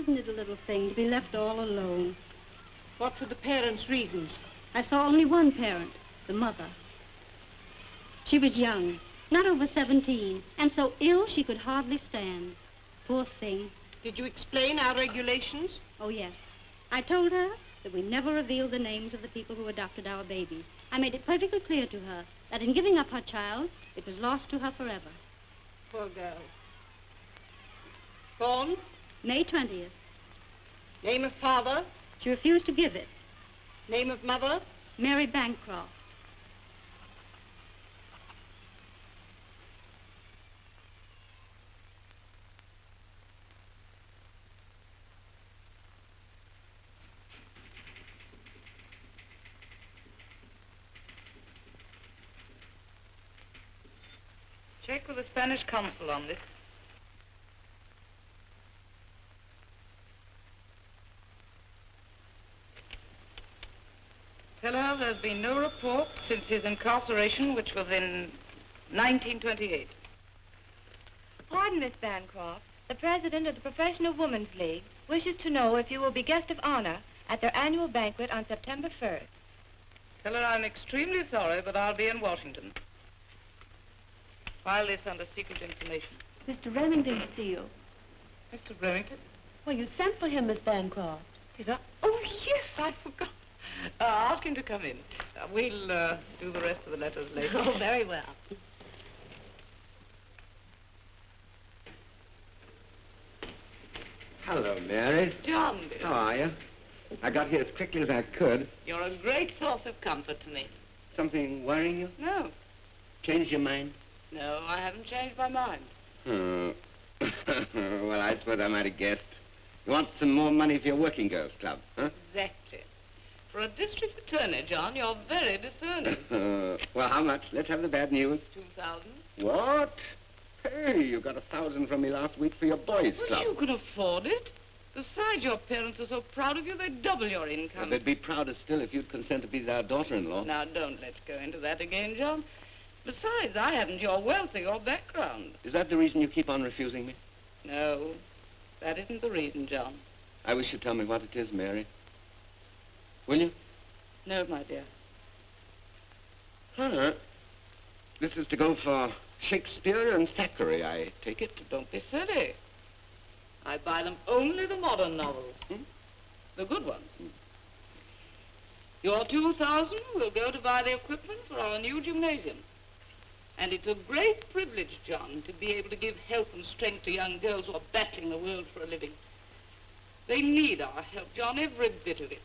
Isn't it a little thing to be left all alone? What were the parents' reasons? I saw only one parent, the mother. She was young, not over 17, and so ill she could hardly stand. Poor thing. Did you explain our regulations? Oh, yes. I told her that we never revealed the names of the people who adopted our babies. I made it perfectly clear to her that in giving up her child, it was lost to her forever. Poor girl. Born? May 20th. Name of father? She refused to give it. Name of mother? Mary Bancroft. Check with the Spanish consul on this. Tell her there's been no report since his incarceration, which was in 1928. Pardon, Miss Bancroft. The president of the Professional Women's League wishes to know if you will be guest of honor at their annual banquet on September 1st. Tell her I'm extremely sorry, but I'll be in Washington. File this under secret information. Mr. Remington to see you. Mr. Remington? Well, you sent for him, Miss Bancroft. Did I? Oh, yes, I forgot. Ask him to come in. We'll do the rest of the letters later. Oh, very well. Hello, Mary. John, dear. How are you? I got here as quickly as I could. You're a great source of comfort to me. Something worrying you? No. Changed your mind? No, I haven't changed my mind. Oh. Well, I suppose I might have guessed. You want some more money for your working girls club, huh? Exactly. For a district attorney, John, you're very discerning. Well, how much? Let's have the bad news. 2,000. What? Hey, you got 1,000 from me last week for your boys' Well, club. you can afford it. Besides, your parents are so proud of you, they'd double your income. Well, they'd be prouder still if you'd consent to be their daughter-in-law. Now, don't let's go into that again, John. Besides, I haven't your wealth or your background. Is that the reason you keep on refusing me? No, that isn't the reason, John. I wish you'd tell me what it is, Mary. Will you? No, my dear. Huh. This is to go for Shakespeare and Thackeray, I take it. Don't be silly. I buy them only the modern novels. The good ones. Your 2,000 will go to buy the equipment for our new gymnasium. And it's a great privilege, John, to be able to give help and strength to young girls who are battling the world for a living. They need our help, John, every bit of it.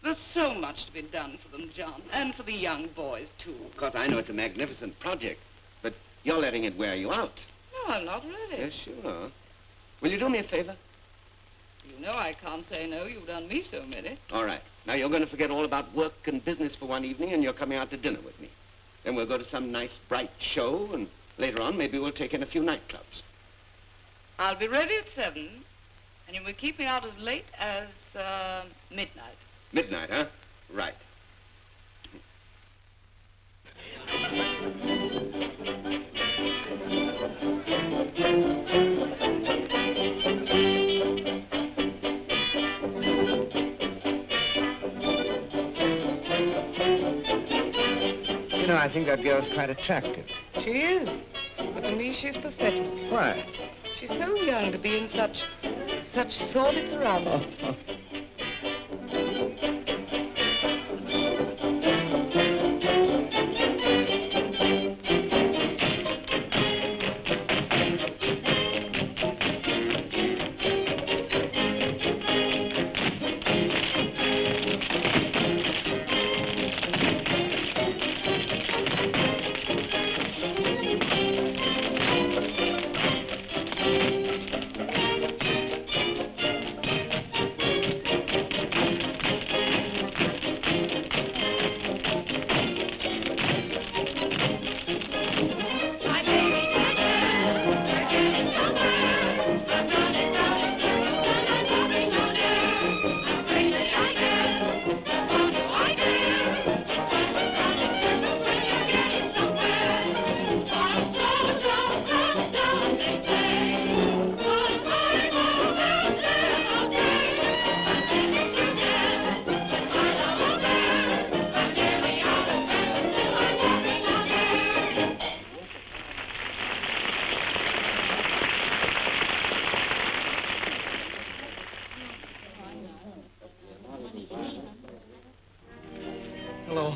There's so much to be done for them, John, and for the young boys, too. Of course, I know it's a magnificent project, but you're letting it wear you out. No, I'm not really. Yes, you are. Will you do me a favor? You know I can't say no. You've done me so many. All right. Now, you're going to forget all about work and business for one evening, and you're coming out to dinner with me. Then we'll go to some nice, bright show, and later on, maybe we'll take in a few nightclubs. I'll be ready at 7, and you will keep me out as late as midnight. Midnight, huh? Right. You know, I think that girl's quite attractive. She is, but to me she's pathetic. Why? She's so young to be in such sordid surroundings.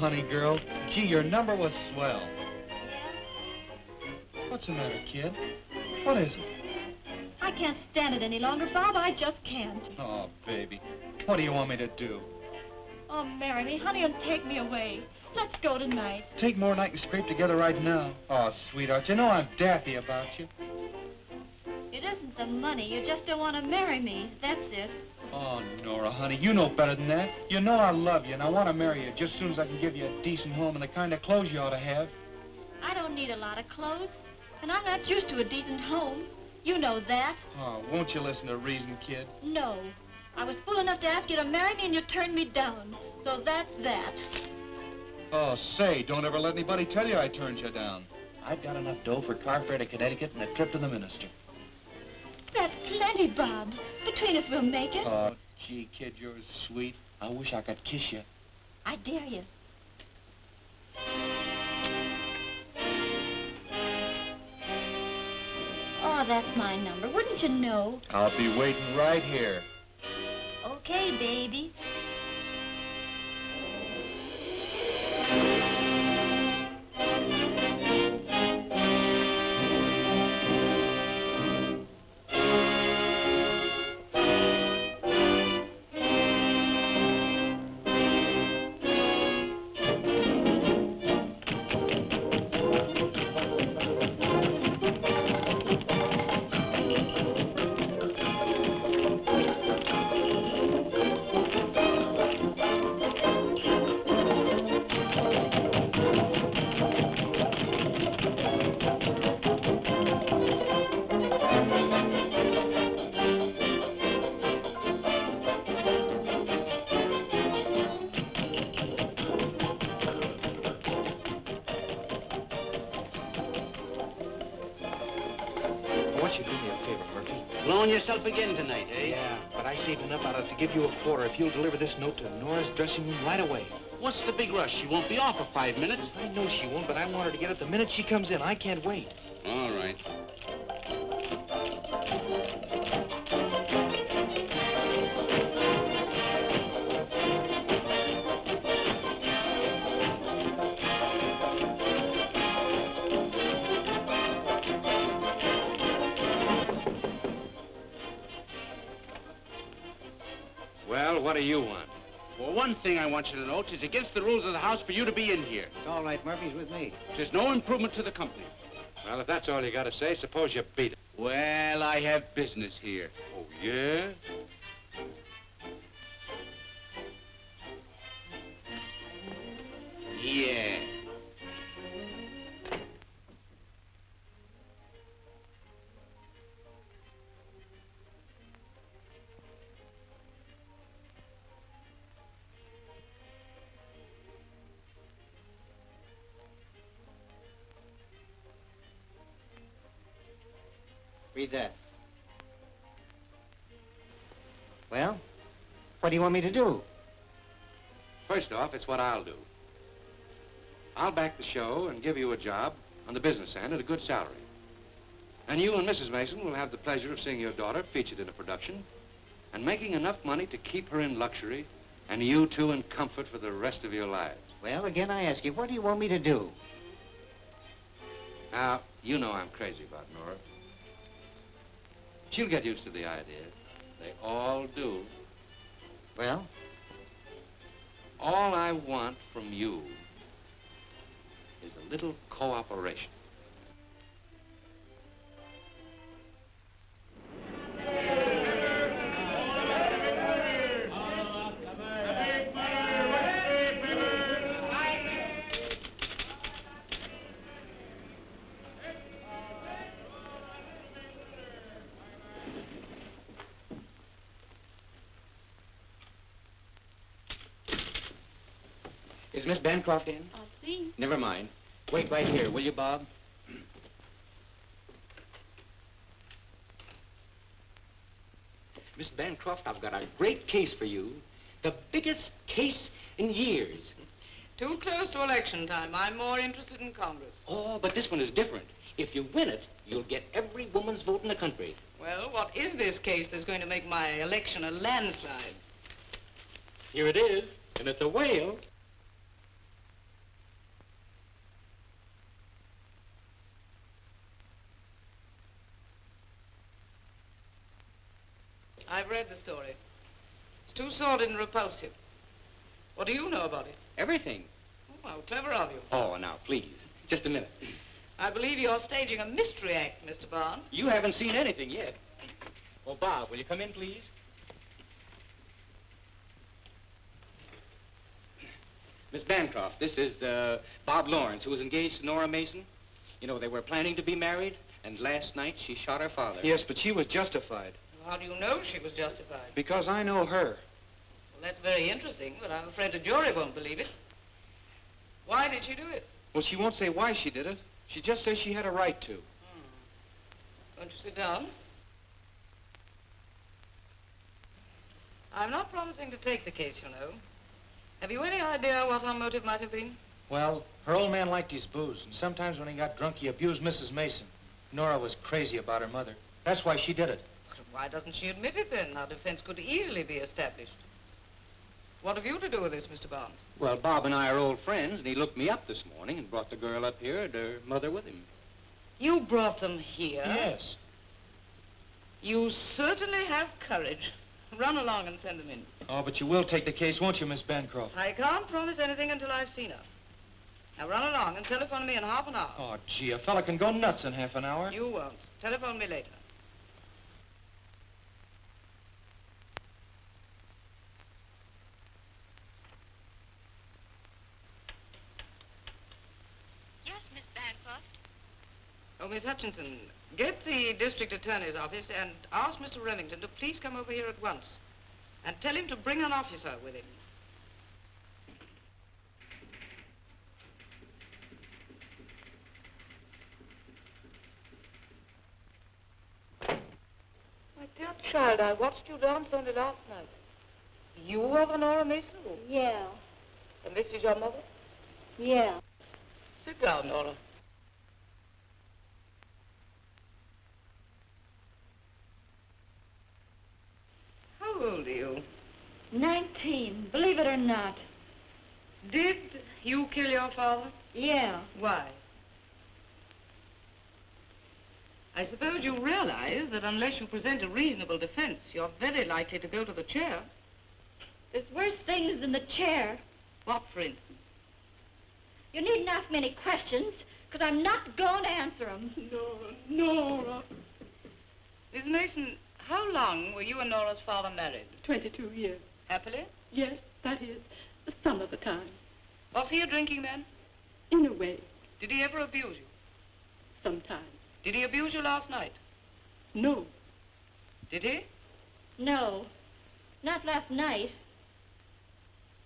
honey girl. Gee, your number was swell. What's the matter, kid? What is it? I can't stand it any longer, Bob. I just can't. Oh, baby. What do you want me to do? Oh, marry me, honey, and take me away. Let's go tonight. Take more than I can scrape together right now. Oh, sweetheart, you know I'm daffy about you. It isn't the money. You just don't want to marry me. That's it. Oh, Nora, honey, you know better than that. You know I love you, and I want to marry you just as soon as I can give you a decent home and the kind of clothes you ought to have. I don't need a lot of clothes, and I'm not used to a decent home. You know that. Oh, won't you listen to reason, kid? No. I was fool enough to ask you to marry me, and you turned me down. So that's that. Oh, say, don't ever let anybody tell you I turned you down. I've got enough dough for car fare to Connecticut and a trip to the minister. That's plenty, Bob. Between us, we'll make it. Oh, gee, kid, you're sweet. I wish I could kiss you. I dare you. Oh, that's my number. Wouldn't you know? I'll be waiting right here. Okay, baby. Blowing yourself again tonight, eh? Yeah, but I saved enough out of it to give you a quarter if you'll deliver this note to Nora's dressing room right away. What's the big rush? She won't be off for 5 minutes. I know she won't, but I want her to get it the minute she comes in. I can't wait. All right. Well, what do you want? Well, one thing I want you to know, it's against the rules of the house for you to be in here. It's all right, Murphy's with me. There's no improvement to the company. Well, if that's all you got to say, suppose you beat it. Well, I have business here. Oh, yeah? Yeah. Read that. Well, what do you want me to do? First off, it's what I'll do. I'll back the show and give you a job on the business end at a good salary. And you and Mrs. Mason will have the pleasure of seeing your daughter featured in a production and making enough money to keep her in luxury and you two in comfort for the rest of your lives. Well, again, I ask you, what do you want me to do? Now, you know I'm crazy about Nora. She'll get used to the idea. They all do. Well? All I want from you is a little cooperation. Is Miss Bancroft in? I'll see. Never mind. Wait right here, will you, Bob? Miss Bancroft, I've got a great case for you. The biggest case in years. Too close to election time. I'm more interested in Congress. Oh, but this one is different. If you win it, you'll get every woman's vote in the country. Well, what is this case that's going to make my election a landslide? Here it is, and it's a whale. I've read the story. It's too sordid and repulsive. What do you know about it? Everything. Oh, how clever of you. Oh, now, please. Just a minute. I believe you're staging a mystery act, Mr. Barnes. You haven't seen anything yet. Oh, Bob, will you come in, please? Miss Bancroft, this is Bob Lawrence, who was engaged to Nora Mason. You know, they were planning to be married, and last night she shot her father. Yes, but she was justified. How do you know she was justified? Because I know her. Well, that's very interesting, but I'm afraid the jury won't believe it. Why did she do it? Well, she won't say why she did it. She just says she had a right to. Won't you sit down? I'm not promising to take the case, you know. Have you any idea what her motive might have been? Well, her old man liked his booze, and sometimes when he got drunk, he abused Mrs. Mason. Nora was crazy about her mother. That's why she did it. But why doesn't she admit it, then? Our defense could easily be established. What have you to do with this, Mr. Barnes? Well, Bob and I are old friends, and he looked me up this morning and brought the girl up here and her mother with him. You brought them here? Yes. You certainly have courage. Run along and send them in. Oh, but you will take the case, won't you, Miss Bancroft? I can't promise anything until I've seen her. Now run along and telephone me in half an hour. Oh, gee, a fella can go nuts in half an hour. You won't. Telephone me later. Yes, Miss Bancroft. Oh, Miss Hutchinson, get the district attorney's office and ask Mr. Remington to please come over here at once. And tell him to bring an officer with him. My dear child, I watched you dance only last night. You are the Nora Mason? Yeah. And this is your mother? Yeah. Sit down, Nora. How old are you? 19, believe it or not. Did you kill your father? Yeah. Why? I suppose you realize that unless you present a reasonable defense, you're very likely to go to the chair. There's worse things than the chair. What, for instance? You needn't ask me any questions, because I'm not going to answer them. Nora. Miss Mason, how long were you and Nora's father married? 22 years. Happily? Yes, that is, some of the time. Was he a drinking man? In a way, Did he ever abuse you? sometimes. Did he abuse you last night? No. Did he? No, not last night.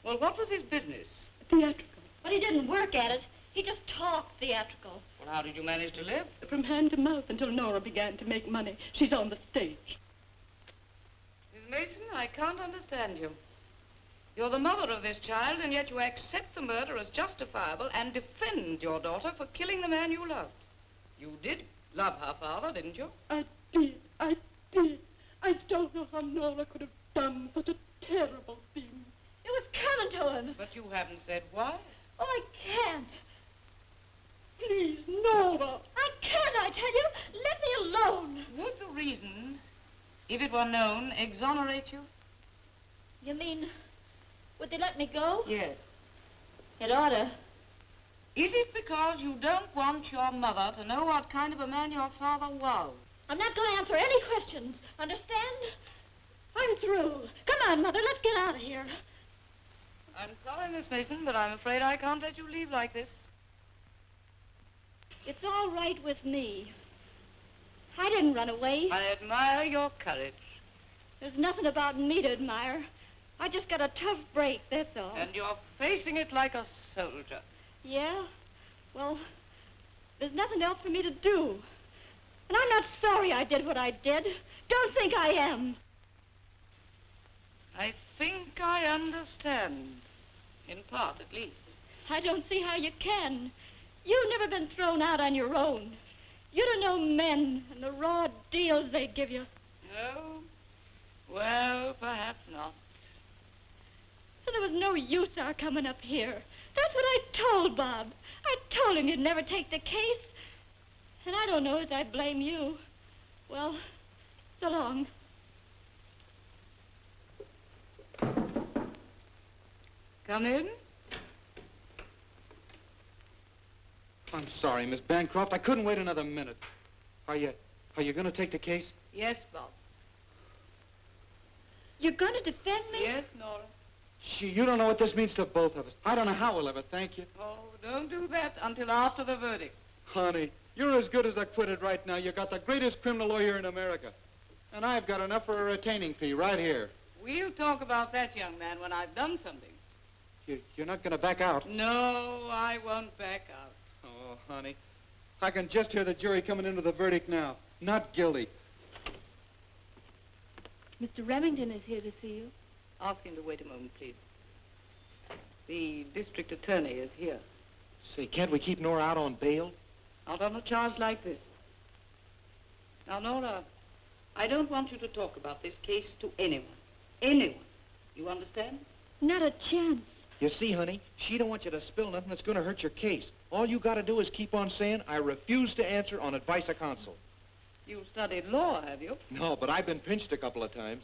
Well, what was his business? Theatrical. But he didn't work at it. He just talked theatrical. Well, how did you manage to live? From hand to mouth until Nora began to make money. She's on the stage. Miss Mason, I can't understand you. You're the mother of this child, and yet you accept the murder as justifiable and defend your daughter for killing the man you loved. You did love her father, didn't you? I did. I don't know how Nora could have done such a terrible thing. It was coming to him. But you haven't said why. Oh, I can't. Please, Nora. I can't, I tell you. Let me alone. Would the reason, if it were known, exonerate you? You mean, would they let me go? Yes. It oughta. Is it because you don't want your mother to know what kind of a man your father was? I'm not going to answer any questions. Understand? I'm through. Come on, Mother. Let's get out of here. I'm sorry, Miss Mason, but I'm afraid I can't let you leave like this. It's all right with me. I didn't run away. I admire your courage. There's nothing about me to admire. I just got a tough break, that's all. And you're facing it like a soldier. Yeah? Well, there's nothing else for me to do. And I'm not sorry I did what I did. Don't think I am. I think I understand. In part, at least. I don't see how you can. You've never been thrown out on your own. You don't know men and the raw deals they give you. No? Well, perhaps not. So there was no use our coming up here. That's what I told Bob. I told him you'd never take the case. And I don't know as I blame you. Well, so long. Come in. I'm sorry, Miss Bancroft. I couldn't wait another minute. Are you going to take the case? Yes, Bob. You're going to defend me? Yes, Nora. Gee, you don't know what this means to both of us. I don't know how we'll ever thank you. Oh, don't do that until after the verdict. Honey, you're as good as acquitted right now. You got the greatest criminal lawyer in America. And I've got enough for a retaining fee right here. We'll talk about that, young man, when I've done something. You're not going to back out? No, I won't back out. Oh, honey. I can just hear the jury coming into the verdict now. Not guilty. Mr. Remington is here to see you. Ask him to wait a moment, please. The district attorney is here. Say, can't we keep Nora out on bail? Not on a charge like this. Now, Nora, I don't want you to talk about this case to anyone. Anyone. You understand? Not a chance. You see, honey, she don't want you to spill nothing that's going to hurt your case. All you got to do is keep on saying, I refuse to answer on advice of counsel. You've studied law, have you? No, but I've been pinched a couple of times.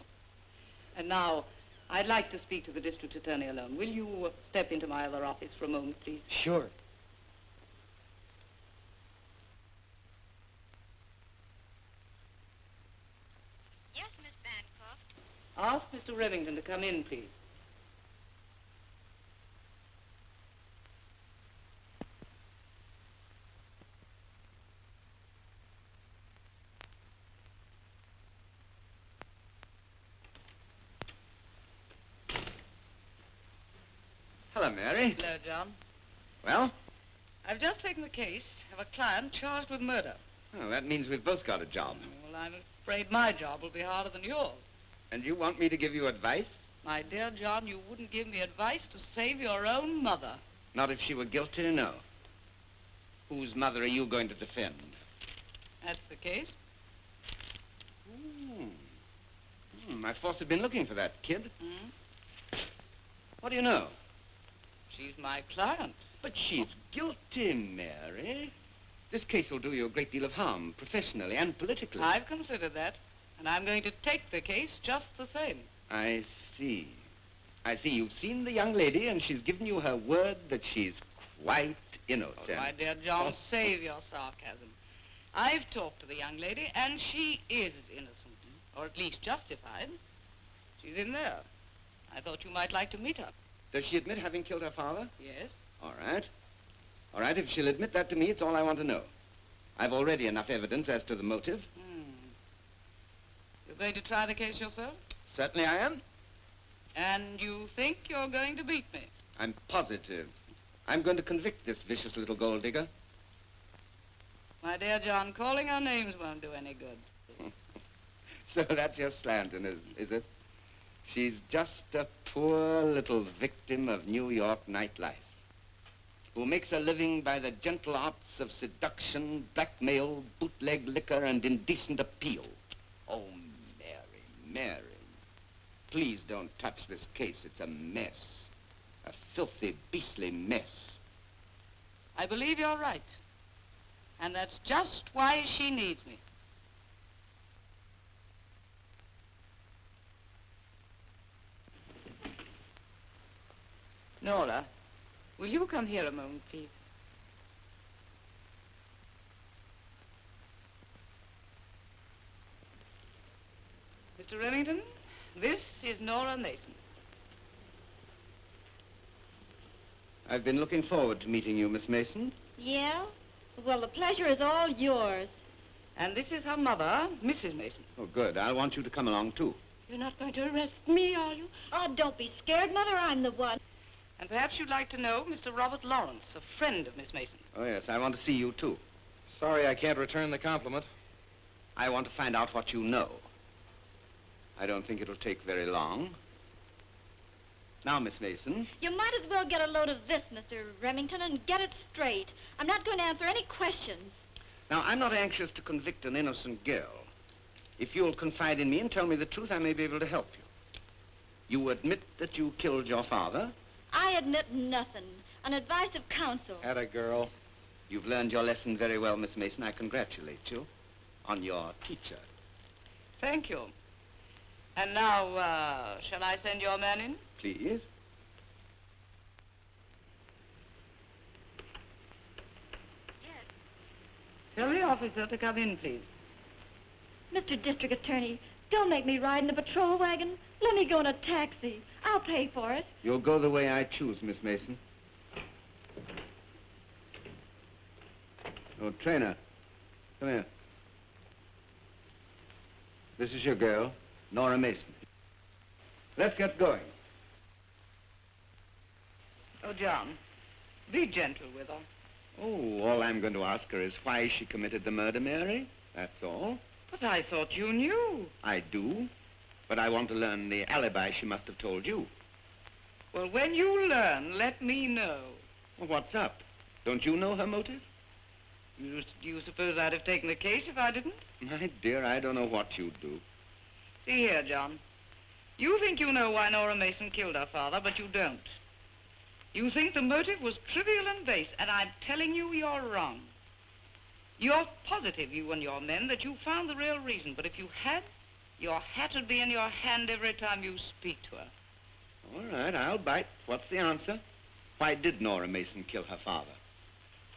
And now, I'd like to speak to the district attorney alone. Will you step into my other office for a moment, please? Sure. Yes, Miss Bancroft. Ask Mr. Remington to come in, please. Hello, Mary. Hello, John. Well? I've just taken the case of a client charged with murder. Oh, that means we've both got a job. Well, I'm afraid my job will be harder than yours. And you want me to give you advice? My dear John, you wouldn't give me advice to save your own mother. Not if she were guilty, no. Whose mother are you going to defend? That's the case. My force had been looking for that kid. Hmm? What do you know? She's my client. But she's guilty, Mary. This case will do you a great deal of harm, professionally and politically. I've considered that, and I'm going to take the case just the same. I see. I see. You've seen the young lady, and she's given you her word that she's quite innocent. Oh, my dear John, save your sarcasm. I've talked to the young lady, and she is innocent, or at least justified. She's in there. I thought you might like to meet her. Does she admit having killed her father? Yes. All right. All right, if she'll admit that to me, it's all I want to know. I've already enough evidence as to the motive. You're going to try the case yourself? Certainly I am. And you think you're going to beat me? I'm positive. I'm going to convict this vicious little gold digger. My dear John, calling our names won't do any good. So that's your slant, is it? She's just a poor little victim of New York nightlife, who makes a living by the gentle arts of seduction, blackmail, bootleg liquor, and indecent appeal. Oh, Mary, please don't touch this case. It's a mess. A filthy, beastly mess. I believe you're right. And that's just why she needs me. Nora, will you come here a moment, please? Mr. Remington, this is Nora Mason. I've been looking forward to meeting you, Miss Mason. Yeah? Well, the pleasure is all yours. And this is her mother, Mrs. Mason. Oh, good. I'll want you to come along, too. You're not going to arrest me, are you? Oh, don't be scared, Mother. I'm the one. And perhaps you'd like to know Mr. Robert Lawrence, a friend of Miss Mason. Oh, yes, I want to see you, too. Sorry I can't return the compliment. I want to find out what you know. I don't think it'll take very long. Now, Miss Mason. You might as well get a load of this, Mr. Remington, and get it straight. I'm not going to answer any questions. Now, I'm not anxious to convict an innocent girl. If you'll confide in me and tell me the truth, I may be able to help you. You admit that you killed your father? I admit nothing. On advice of counsel. Atta girl. You've learned your lesson very well, Miss Mason. I congratulate you on your teacher. Thank you. And now, shall I send your man in? Please. Tell the officer to come in, please. Mr. District Attorney, don't make me ride in a patrol wagon. Let me go in a taxi. I'll pay for it. You'll go the way I choose, Miss Mason. Oh, Trainer, come here. This is your girl, Nora Mason. Let's get going. Oh, John, be gentle with her. Oh, all I'm going to ask her is why she committed the murder, Mary. That's all. But I thought you knew. I do, but I want to learn the alibi she must have told you. Well, when you learn, let me know. Well, what's up? Don't you know her motive? You suppose I'd have taken the case if I didn't? My dear, I don't know what you'd do. See here, John. You think you know why Nora Mason killed her father, but you don't. You think the motive was trivial and base, and I'm telling you you're wrong. You're positive, you and your men, that you found the real reason, but if you had, your hat would be in your hand every time you speak to her. All right, I'll bite. What's the answer? Why did Nora Mason kill her father?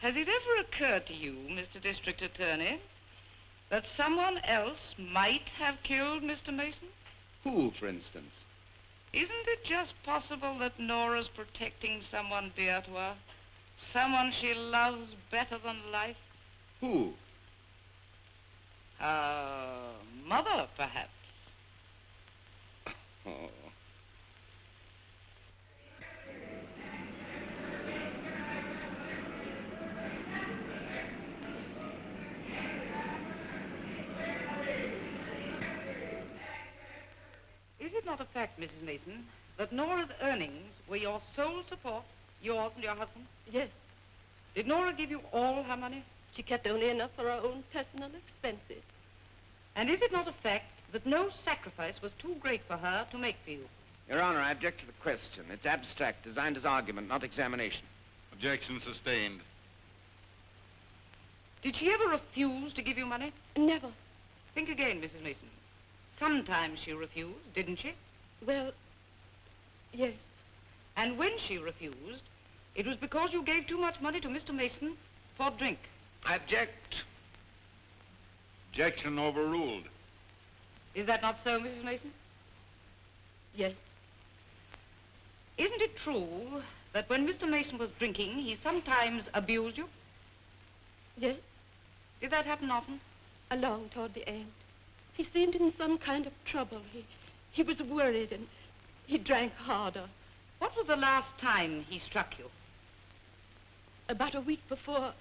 Has it ever occurred to you, Mr. District Attorney, that someone else might have killed Mr. Mason? Who, for instance? Isn't it just possible that Nora's protecting someone dear to her? Someone she loves better than life? Who? Her mother, perhaps. Oh. Is it not a fact, Mrs. Mason, that Nora's earnings were your sole support, yours and your husband? Yes. Did Nora give you all her money? She kept only enough for her own personal expenses. And is it not a fact that no sacrifice was too great for her to make for you? Your Honor, I object to the question. It's abstract, designed as argument, not examination. Objection sustained. Did she ever refuse to give you money? Never. Think again, Mrs. Mason. Sometimes she refused, didn't she? Well, yes. And when she refused, it was because you gave too much money to Mr. Mason for drink. I object. Objection overruled. Is that not so, Mrs. Mason? Yes. Isn't it true that when Mr. Mason was drinking, he sometimes abused you? Yes. Did that happen often? Along toward the end. He seemed in some kind of trouble. He was worried and he drank harder. What was the last time he struck you? About a week before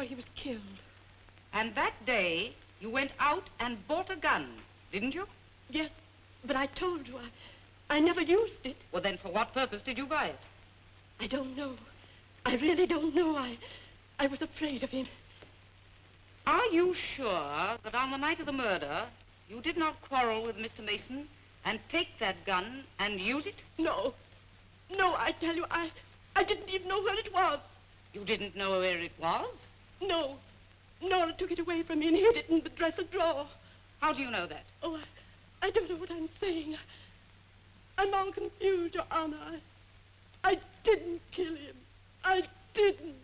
he was killed. And that day, you went out and bought a gun, didn't you? Yes, but I told you, I never used it. Well, then for what purpose did you buy it? I don't know. I really don't know. I was afraid of him. Are you sure that on the night of the murder, you did not quarrel with Mr. Mason and take that gun and use it? No. No, I tell you, I didn't even know where it was. You didn't know where it was? No. Nora took it away from me and hid it in the dresser drawer. How do you know that? Oh, I don't know what I'm saying. I'm all confused, Your Honor. I didn't kill him. I didn't.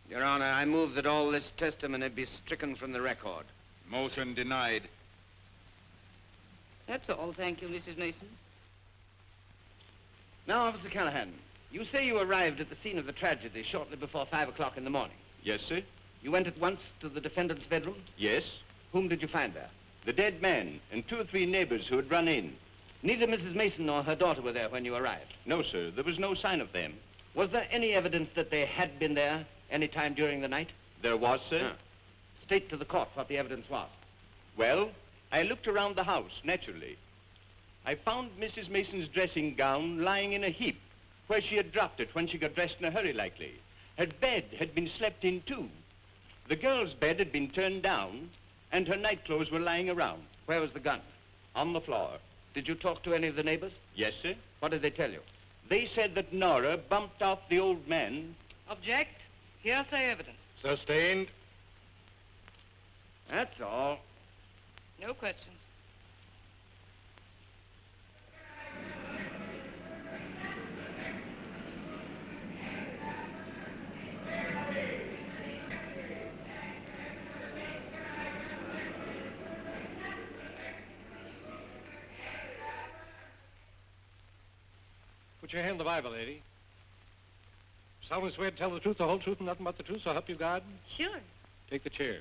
Your Honor, I move that all this testimony be stricken from the record. Motion denied. That's all, thank you, Mrs. Mason. Now, Officer Callahan, you say you arrived at the scene of the tragedy shortly before 5 o'clock in the morning. Yes, sir. You went at once to the defendant's bedroom? Yes. Whom did you find there? The dead man and 2 or 3 neighbors who had run in. Neither Mrs. Mason nor her daughter were there when you arrived? No, sir. There was no sign of them. Was there any evidence that they had been there any time during the night? There was, sir. State to the court what the evidence was. Well, I looked around the house, naturally. I found Mrs. Mason's dressing gown lying in a heap, where she had dropped it when she got dressed in a hurry, likely. Her bed had been slept in, too. The girl's bed had been turned down, and her nightclothes were lying around. Where was the gun? On the floor. Did you talk to any of the neighbors? Yes, sir. What did they tell you? They said that Nora bumped off the old man. Object. Hearsay evidence. Sustained. That's all. No questions. Put your hand on the Bible, lady. Solemnly swear to tell the truth, the whole truth, and nothing but the truth, so help you God? Sure. Take the chair.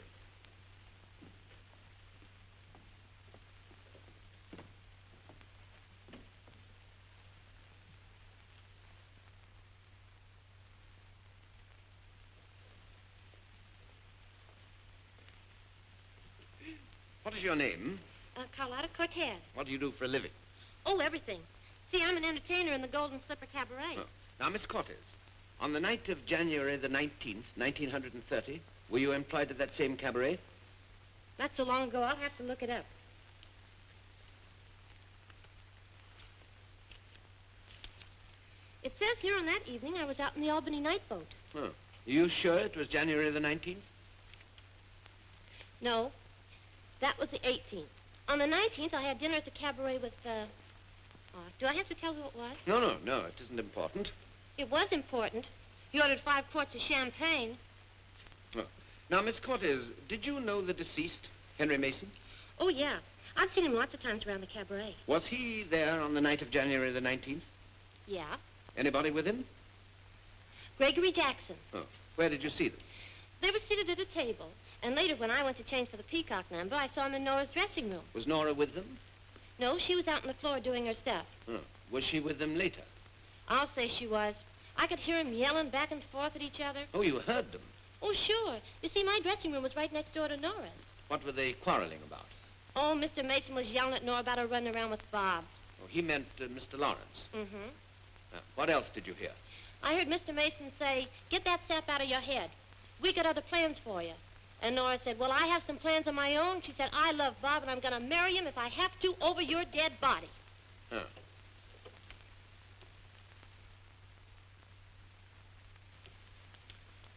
What is your name? Carlotta Cortez. What do you do for a living? Oh, everything. See, I'm an entertainer in the Golden Slipper Cabaret. Oh. Now, Miss Cortez, on the night of January the 19th, 1930, were you employed at that same cabaret? Not so long ago, I'll have to look it up. It says here on that evening I was out in the Albany night boat. Oh. Are you sure it was January the 19th? No, that was the 18th. On the 19th, I had dinner at the cabaret with, do I have to tell who it was? No, it isn't important. It was important. You ordered 5 quarts of champagne. Oh. Now, Miss Cortez, did you know the deceased, Henry Mason? Oh, yeah. I've seen him lots of times around the cabaret. Was he there on the night of January the 19th? Yeah. Anybody with him? Gregory Jackson. Oh. Where did you see them? They were seated at a table. And later, when I went to change for the Peacock number, I saw him in Nora's dressing room. Was Nora with them? No, she was out on the floor doing her stuff. Oh. Was she with them later? I'll say she was. I could hear them yelling back and forth at each other. Oh, you heard them? Oh, sure. You see, my dressing room was right next door to Nora's. What were they quarreling about? Oh, Mr. Mason was yelling at Nora about her running around with Bob. Oh, he meant Mr. Lawrence. Mm-hmm. What else did you hear? I heard Mr. Mason say, "Get that sap out of your head. We got other plans for you." And Nora said, "Well, I have some plans of my own." She said, "I love Bob, and I'm going to marry him if I have to over your dead body." Huh.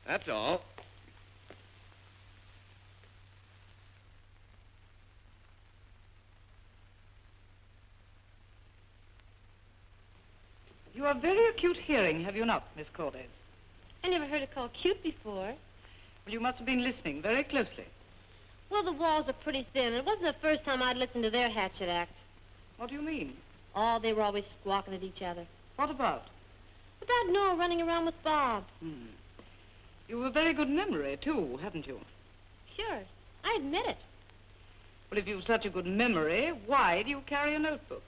That's all. You have very acute hearing, have you not, Miss Cortez? I never heard it called cute before. Well, you must have been listening very closely. Well, the walls are pretty thin. It wasn't the first time I'd listened to their hatchet act. What do you mean? Oh, they were always squawking at each other. What about? About Nora running around with Bob. You have a very good memory, too, haven't you? Sure. I admit it. Well, if you've such a good memory, why do you carry a notebook?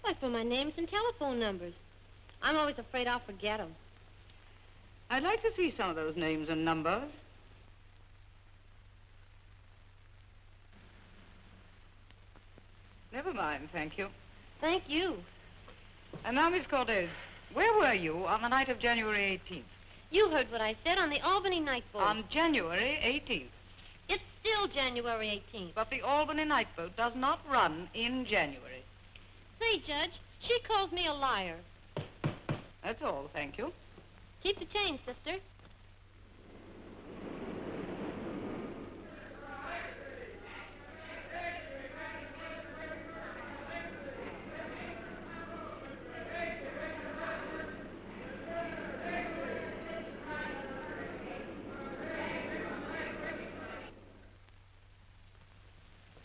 Why, for my names and telephone numbers. I'm always afraid I'll forget them. I'd like to see some of those names and numbers. Never mind, thank you. Thank you. And now, Miss Cortez, where were you on the night of January 18th? You heard what I said on the Albany night boat. On January 18th. It's still January 18th. But the Albany night boat does not run in January. Say, Judge, she calls me a liar. That's all, thank you. Keep the change, sister.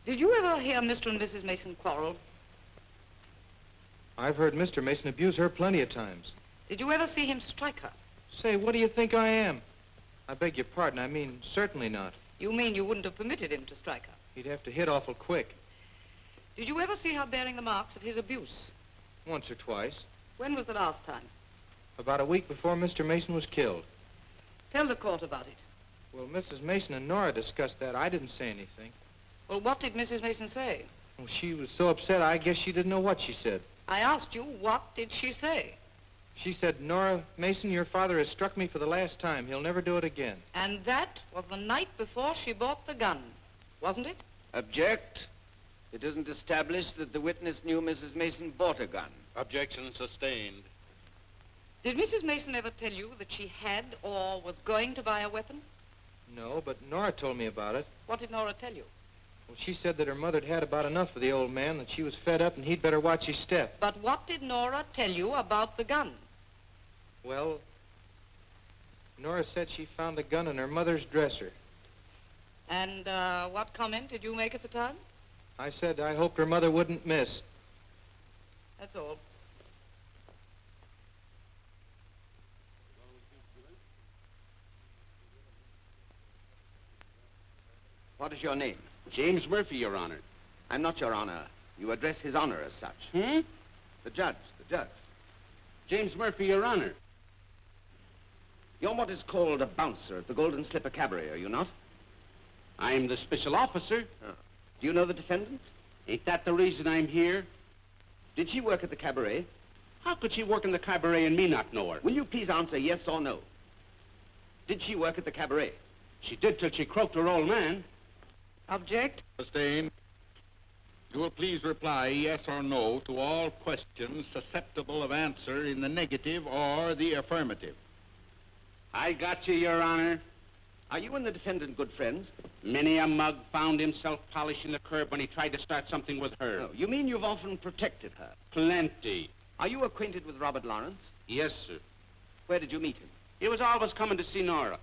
Did you ever hear Mr. and Mrs. Mason quarrel? I've heard Mr. Mason abuse her plenty of times. Did you ever see him strike her? Say, what do you think I am? I beg your pardon, I mean certainly not. You mean you wouldn't have permitted him to strike her? He'd have to hit awful quick. Did you ever see her bearing the marks of his abuse? Once or twice. When was the last time? About a week before Mr. Mason was killed. Tell the court about it. Well, Mrs. Mason and Nora discussed that. I didn't say anything. Well, what did Mrs. Mason say? Well, she was so upset, I guess she didn't know what she said. I asked you, what did she say? She said, "Nora Mason, your father has struck me for the last time. He'll never do it again." And that was the night before she bought the gun, wasn't it? Object. It isn't established that the witness knew Mrs. Mason bought a gun. Objection sustained. Did Mrs. Mason ever tell you that she had or was going to buy a weapon? No, but Nora told me about it. What did Nora tell you? Well, she said that her mother'd had about enough of the old man, that she was fed up and he'd better watch his step. But what did Nora tell you about the gun? Well, Nora said she found the gun in her mother's dresser. And what comment did you make at the time? I said I hoped her mother wouldn't miss. That's all. What is your name? James Murphy, Your Honor. I'm not Your Honor. You address His Honor as such. The judge, the judge. James Murphy, Your Honor. You're what is called a bouncer at the Golden Slipper Cabaret, are you not? I'm the special officer. Oh. Do you know the defendant? Ain't that the reason I'm here? Did she work at the cabaret? How could she work in the cabaret and me not know her? Will you please answer yes or no? Did she work at the cabaret? She did till she croaked her old man. Object? Sustained. You will please reply yes or no to all questions susceptible of answer in the negative or the affirmative. I got you, Your Honor. Are you and the defendant good friends? Many a mug found himself polishing the curb when he tried to start something with her. No, you mean you've often protected her? Plenty. Are you acquainted with Robert Lawrence? Yes, sir. Where did you meet him? He was always coming to see Nora.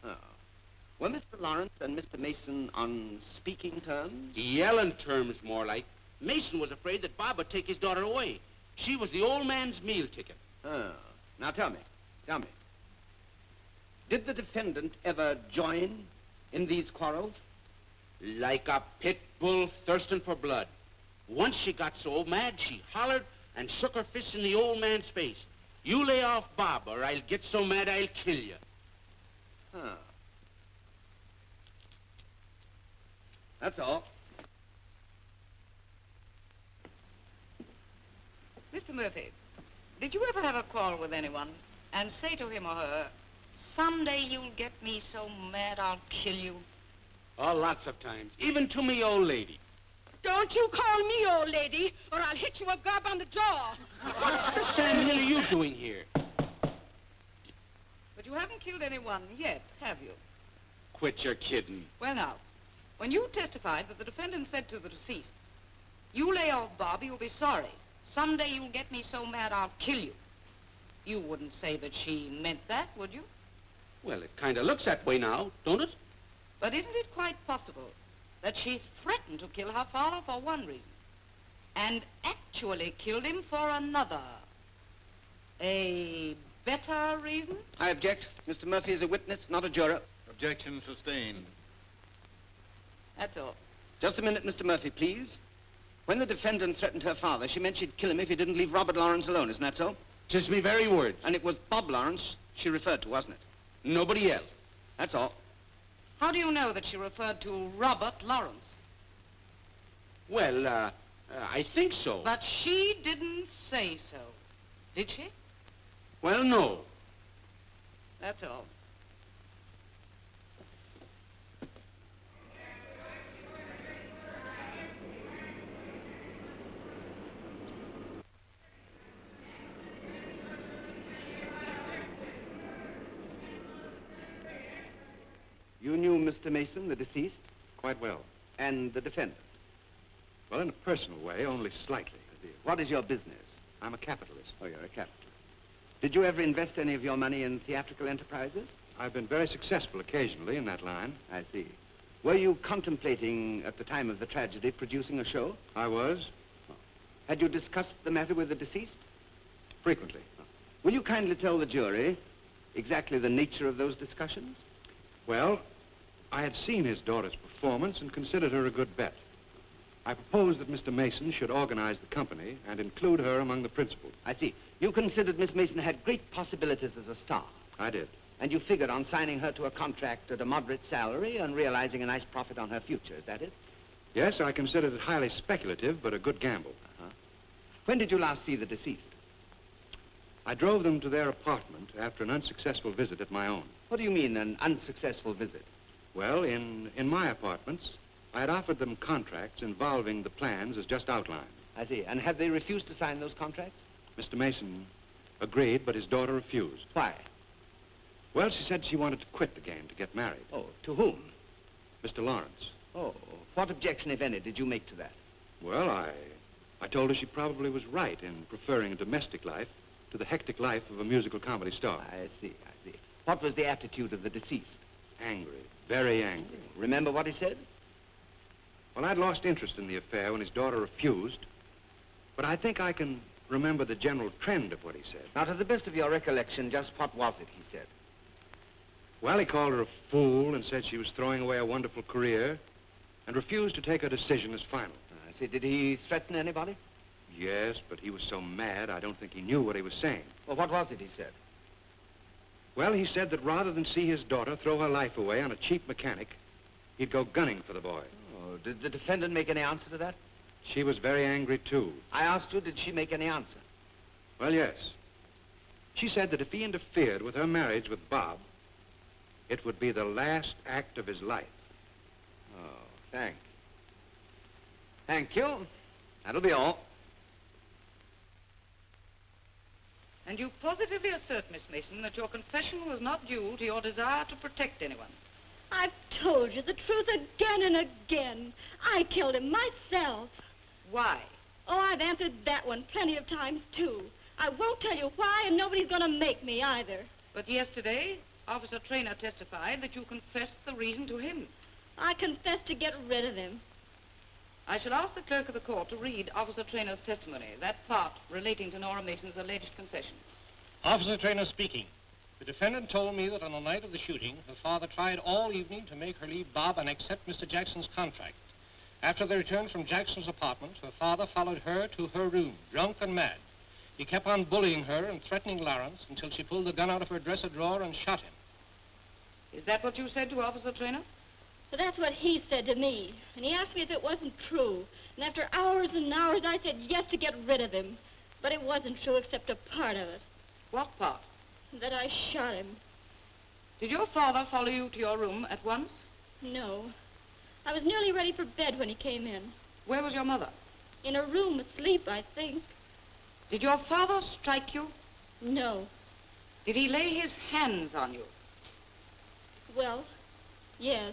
Oh. Were Mr. Lawrence and Mr. Mason on speaking terms? Yelling terms, more like. Mason was afraid that Bob would take his daughter away. She was the old man's meal ticket. Oh. Now tell me. Did the defendant ever join in these quarrels? Like a pit bull thirsting for blood. Once she got so mad, she hollered and shook her fist in the old man's face. You lay off Bob, or I'll get so mad I'll kill you. Huh. That's all. Mr. Murphy, did you ever have a quarrel with anyone and say to him or her, someday you'll get me so mad I'll kill you? Oh, lots of times. Even to me old lady. Don't you call me old lady, or I'll hit you a gob on the jaw. What the Sam Hill are you doing here? But you haven't killed anyone yet, have you? Quit your kidding. Well, now, when you testified that the defendant said to the deceased, you lay off Bob, you'll be sorry. Someday you'll get me so mad I'll kill you. You wouldn't say that she meant that, would you? Well, it kind of looks that way now, don't it? But isn't it quite possible that she threatened to kill her father for one reason and actually killed him for another? A better reason? I object. Mr. Murphy is a witness, not a juror. Objection sustained. That's all. Just a minute, Mr. Murphy, please. When the defendant threatened her father, she meant she'd kill him if he didn't leave Robert Lawrence alone, isn't that so? Just me very words. And it was Bob Lawrence she referred to, wasn't it? Nobody else. That's all. How do you know that she referred to Robert Lawrence? Well, I think so. But she didn't say so, did she? Well, no. That's all. You knew Mr. Mason, the deceased, Quite well. and the defendant. Well, in a personal way, only slightly. What is your business? I'm a capitalist. Oh, you're a capitalist. Did you ever invest any of your money in theatrical enterprises? I've been very successful occasionally in that line. I see. Were you contemplating, at the time of the tragedy, producing a show? I was, Had you discussed the matter with the deceased? frequently. Will you kindly tell the jury exactly the nature of those discussions? Well, I had seen his daughter's performance and considered her a good bet. I proposed that Mr. Mason should organize the company and include her among the principals. I see. You considered Miss Mason had great possibilities as a star. I did. And you figured on signing her to a contract at a moderate salary and realizing a nice profit on her future, is that it? Yes, I considered it highly speculative, but a good gamble. When did you last see the deceased? I drove them to their apartment after an unsuccessful visit at my own. What do you mean, an unsuccessful visit? Well, in my apartments, I had offered them contracts involving the plans as just outlined. I see. And have they refused to sign those contracts? Mr. Mason agreed, but his daughter refused. Why? Well, she said she wanted to quit the game to get married. Oh, to whom? Mr. Lawrence. Oh, what objection, if any, did you make to that? Well, I told her she probably was right in preferring a domestic life to the hectic life of a musical comedy star. I see. What was the attitude of the deceased? Angry, very angry. Remember what he said? Well, I'd lost interest in the affair when his daughter refused, but I think I can remember the general trend of what he said. Now, to the best of your recollection, just what was it he said? Well, he called her a fool and said she was throwing away a wonderful career and refused to take her decision as final. I see. Did he threaten anybody? Yes, but he was so mad, I don't think he knew what he was saying. Well, what was it he said? Well, he said that rather than see his daughter throw her life away on a cheap mechanic, he'd go gunning for the boy. Oh, did the defendant make any answer to that? She was very angry, too. I asked you, did she make any answer? Well, yes. She said that if he interfered with her marriage with Bob, it would be the last act of his life. Oh, thank you. Thank you. That'll be all. And you positively assert, Miss Mason, that your confession was not due to your desire to protect anyone. I've told you the truth again and again. I killed him myself. Why? Oh, I've answered that one plenty of times, too. I won't tell you why, and nobody's going to make me either. But yesterday, Officer Traynor testified that you confessed the reason to him. I confessed to get rid of him. I shall ask the clerk of the court to read Officer Traynor's testimony, that part relating to Nora Mason's alleged confession. Officer Traynor speaking. The defendant told me that on the night of the shooting, her father tried all evening to make her leave Bob and accept Mr. Jackson's contract. After they returned from Jackson's apartment, her father followed her to her room, drunk and mad. He kept on bullying her and threatening Lawrence until she pulled the gun out of her dresser drawer and shot him. Is that what you said to Officer Traynor? So that's what he said to me. And he asked me if it wasn't true. And after hours and hours, I said yes to get rid of him. But it wasn't true except a part of it. What part? That I shot him. Did your father follow you to your room at once? No. I was nearly ready for bed when he came in. Where was your mother? In her room asleep, I think. Did your father strike you? No. Did he lay his hands on you? Well, yes.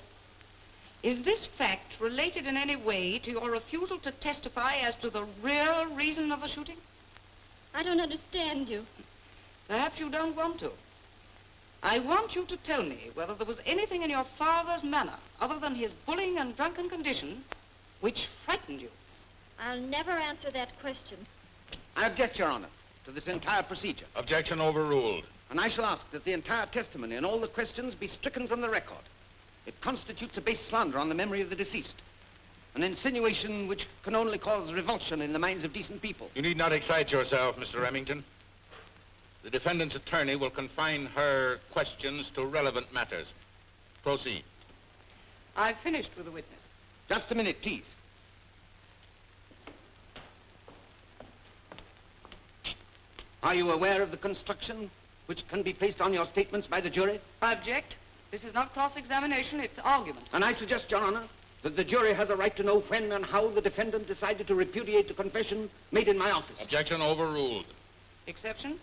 Is this fact related in any way to your refusal to testify as to the real reason of the shooting? I don't understand you. Perhaps you don't want to. I want you to tell me whether there was anything in your father's manner, other than his bullying and drunken condition, which frightened you. I'll never answer that question. I object, Your Honor, to this entire procedure. Objection overruled. And I shall ask that the entire testimony and all the questions be stricken from the record. It constitutes a base slander on the memory of the deceased. An insinuation which can only cause revulsion in the minds of decent people. You need not excite yourself, Mr. Remington. The defendant's attorney will confine her questions to relevant matters. Proceed. I've finished with the witness. Just a minute, please. Are you aware of the construction which can be placed on your statements by the jury? I object. This is not cross-examination, it's argument. And I suggest, Your Honor, that the jury has a right to know when and how the defendant decided to repudiate the confession made in my office. Objection overruled. Exception?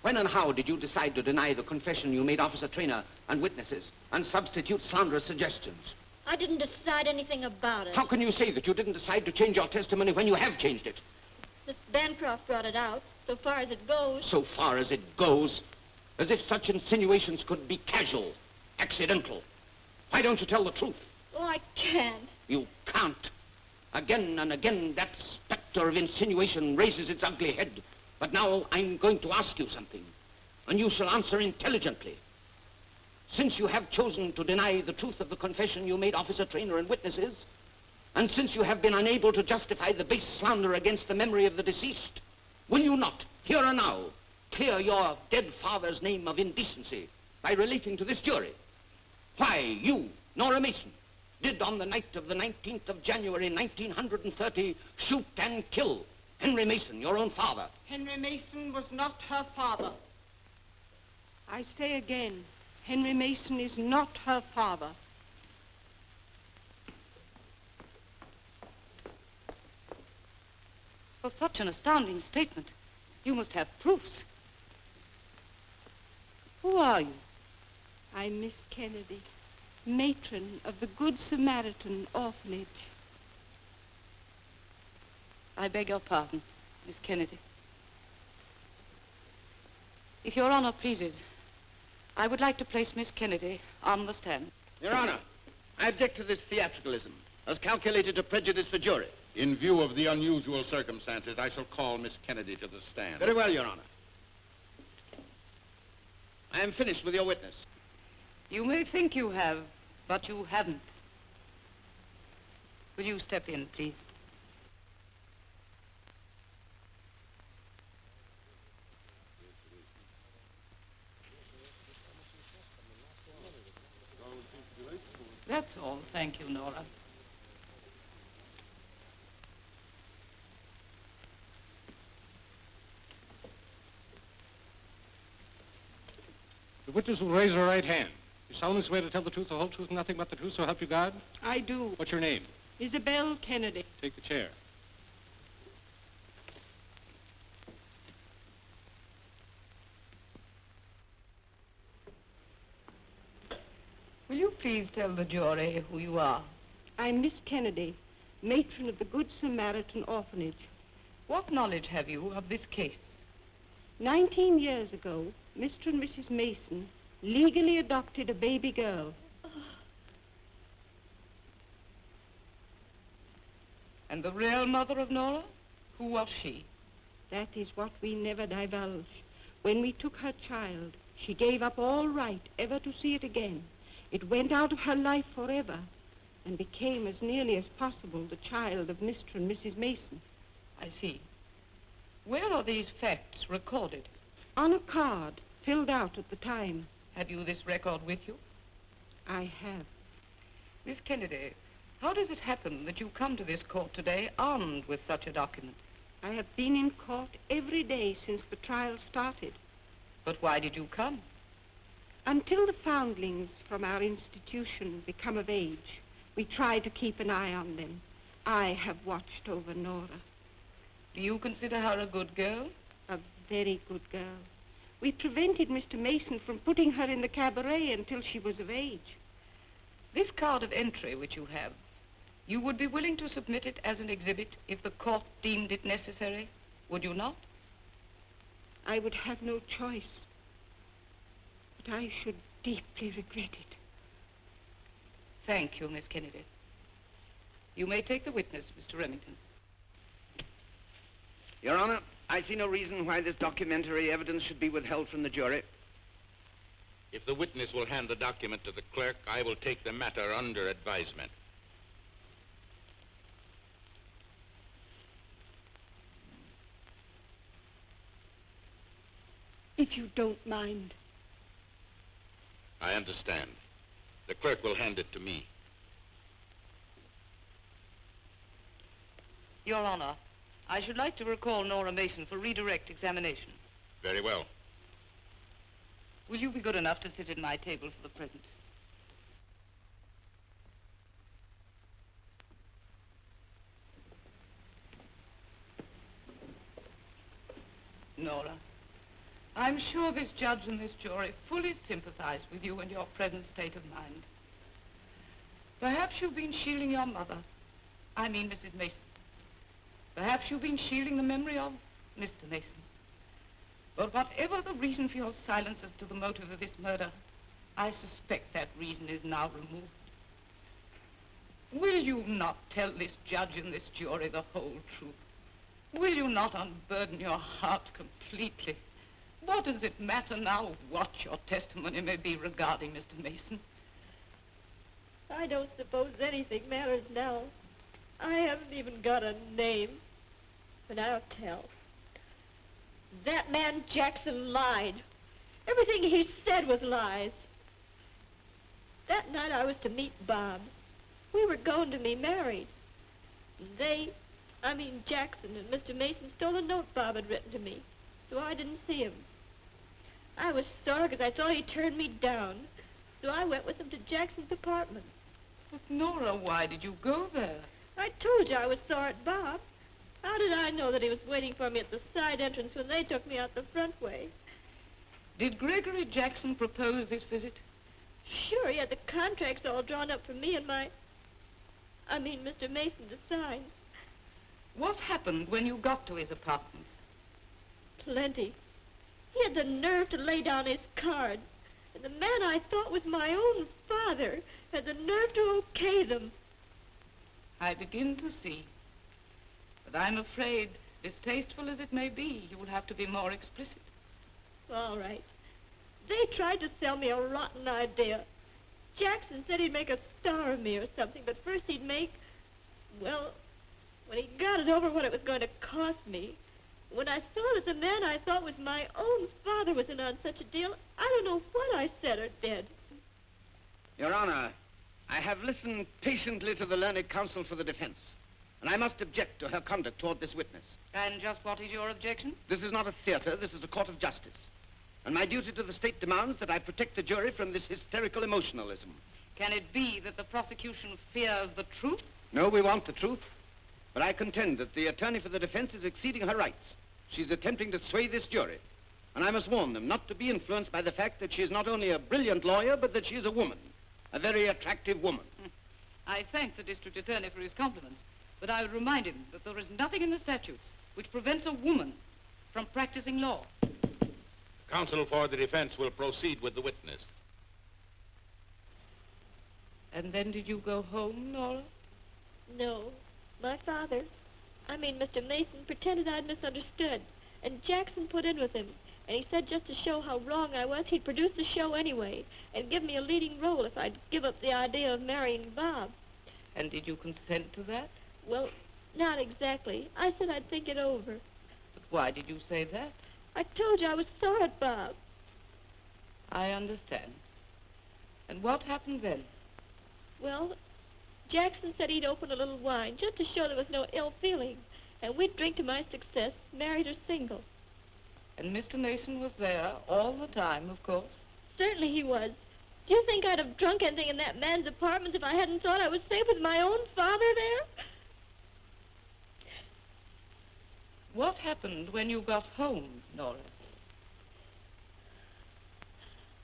When and how did you decide to deny the confession you made Officer Traynor and witnesses and substitute slanderous suggestions? I didn't decide anything about it. How can you say that you didn't decide to change your testimony when you have changed it? Miss Bancroft brought it out, so far as it goes. So far as it goes? As if such insinuations could be casual, accidental. Why don't you tell the truth? Oh, I can't. You can't. Again and again, that specter of insinuation raises its ugly head. But now I'm going to ask you something, and you shall answer intelligently. Since you have chosen to deny the truth of the confession you made Officer Traynor and witnesses, and since you have been unable to justify the base slander against the memory of the deceased, will you not, here and now, clear your dead father's name of indecency by relating to this jury why you, Nora Mason, did on the night of the 19th of January, 1930, shoot and kill Henry Mason, your own father? Henry Mason was not her father. I say again, Henry Mason is not her father. For such an astounding statement, you must have proofs. Who are you? I'm Miss Kennedy, matron of the Good Samaritan Orphanage. I beg your pardon, Miss Kennedy. If Your Honor pleases, I would like to place Miss Kennedy on the stand. Your Honor, I object to this theatricalism as calculated to prejudice the jury. In view of the unusual circumstances, I shall call Miss Kennedy to the stand. Very well, Your Honor. I am finished with your witness. You may think you have, but you haven't. Will you step in, please? That's all. Thank you, Nora. The witness will raise her right hand. You solemnly swear to tell the truth, the whole truth, and nothing but the truth, so help you God? I do. What's your name? Isabel Kennedy. Take the chair. Will you please tell the jury who you are? I'm Miss Kennedy, matron of the Good Samaritan Orphanage. What knowledge have you of this case? 19 years ago, Mr. and Mrs. Mason legally adopted a baby girl. And the real mother of Nora? Who was she? That is what we never divulge. When we took her child, she gave up all right ever to see it again. It went out of her life forever and became as nearly as possible the child of Mr. and Mrs. Mason. I see. Where are these facts recorded? On a card, filled out at the time. Have you this record with you? I have. Miss Kennedy, how does it happen that you come to this court today armed with such a document? I have been in court every day since the trial started. But why did you come? Until the foundlings from our institution become of age, we try to keep an eye on them. I have watched over Nora. Do you consider her a good girl? A very good girl. We prevented Mr. Mason from putting her in the cabaret until she was of age. This card of entry which you have, you would be willing to submit it as an exhibit if the court deemed it necessary, would you not? I would have no choice. But I should deeply regret it. Thank you, Miss Kennedy. You may take the witness, Mr. Remington. Your Honor, I see no reason why this documentary evidence should be withheld from the jury. If the witness will hand the document to the clerk, I will take the matter under advisement. If you don't mind. I understand. The clerk will hand it to me. Your Honor, I should like to recall Nora Mason for redirect examination. Very well. Will you be good enough to sit at my table for the present? Nora, I'm sure this judge and this jury fully sympathize with you and your present state of mind. Perhaps you've been shielding your mother. I mean Mrs. Mason. Perhaps you've been shielding the memory of Mr. Mason. But whatever the reason for your silence as to the motive of this murder, I suspect that reason is now removed. Will you not tell this judge and this jury the whole truth? Will you not unburden your heart completely? What does it matter now what your testimony may be regarding Mr. Mason? I don't suppose anything matters now. I haven't even got a name. But I'll tell. That man Jackson lied. Everything he said was lies. That night I was to meet Bob. We were going to be married. Jackson and Mr. Mason stole a note Bob had written to me, so I didn't see him. I was sore because I thought he turned me down, so I went with him to Jackson's apartment. But, Nora, why did you go there? I told you I was sore at Bob. How did I know that he was waiting for me at the side entrance when they took me out the front way? Did Gregory Jackson propose this visit? Sure, he had the contracts all drawn up for me and Mr. Mason to sign. What happened when you got to his apartment? Plenty. He had the nerve to lay down his card. And the man I thought was my own father had the nerve to okay them. I begin to see. But I'm afraid, distasteful as it may be, you will have to be more explicit. All right. They tried to sell me a rotten idea. Jackson said he'd make a star of me or something, but first he'd make... Well, when he got it over what it was going to cost me, when I saw that the man I thought was my own father was in on such a deal, I don't know what I said or did. Your Honor, I have listened patiently to the learned counsel for the defense, and I must object to her conduct toward this witness. And just what is your objection? This is not a theater, this is a court of justice. And my duty to the state demands that I protect the jury from this hysterical emotionalism. Can it be that the prosecution fears the truth? No, we want the truth. But I contend that the attorney for the defense is exceeding her rights. She's attempting to sway this jury. And I must warn them not to be influenced by the fact that she is not only a brilliant lawyer, but that she is a woman. A very attractive woman. I thank the district attorney for his compliments, but I would remind him that there is nothing in the statutes which prevents a woman from practicing law. Counsel for the defense will proceed with the witness. And then did you go home, Nora? No. My father, Mr. Mason, pretended I'd misunderstood. And Jackson put in with him. And he said just to show how wrong I was, he'd produce the show anyway and give me a leading role if I'd give up the idea of marrying Bob. And did you consent to that? Well, not exactly. I said I'd think it over. But why did you say that? I told you I was sore at Bob. I understand. And what happened then? Well, Jackson said he'd open a little wine just to show there was no ill feeling. And we'd drink to my success, married or single. And Mr. Mason was there all the time, of course? Certainly he was. Do you think I'd have drunk anything in that man's apartment if I hadn't thought I was safe with my own father there? What happened when you got home, Nora?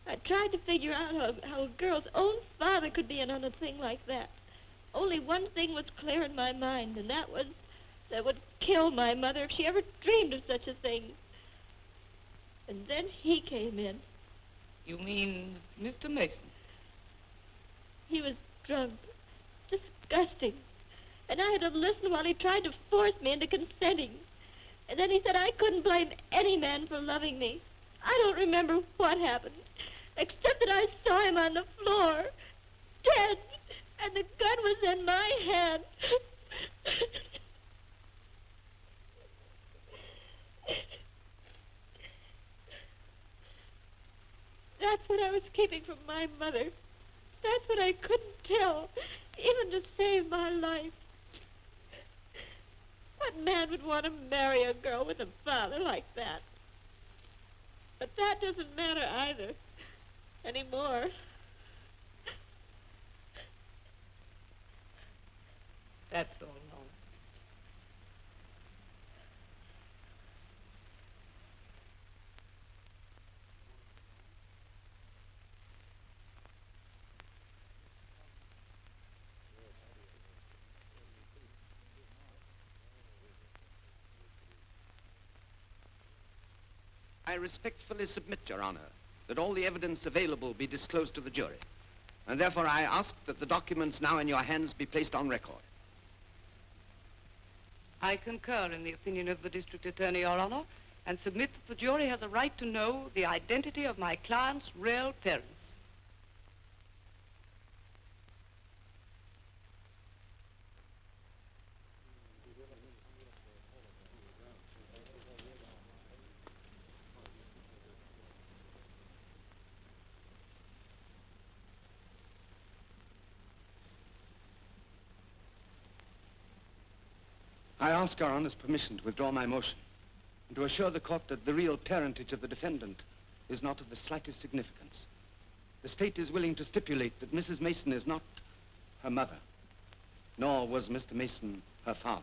I tried to figure out how a girl's own father could be in on a thing like that. Only one thing was clear in my mind, and that was that would kill my mother if she ever dreamed of such a thing. And then he came in. You mean Mr. Mason? He was drunk. Disgusting. And I had to listen while he tried to force me into consenting. And then he said I couldn't blame any man for loving me. I don't remember what happened, except that I saw him on the floor, dead, and the gun was in my hand. That's what I was keeping from my mother. That's what I couldn't tell, even to save my life. What man would want to marry a girl with a father like that? But that doesn't matter either, anymore. That's all, Nora. I respectfully submit, Your Honor, that all the evidence available be disclosed to the jury. And therefore I ask that the documents now in your hands be placed on record. I concur in the opinion of the district attorney, Your Honor, and submit that the jury has a right to know the identity of my client's real parents. I ask Your Honor's permission to withdraw my motion and to assure the court that the real parentage of the defendant is not of the slightest significance. The state is willing to stipulate that Mrs. Mason is not her mother, nor was Mr. Mason her father.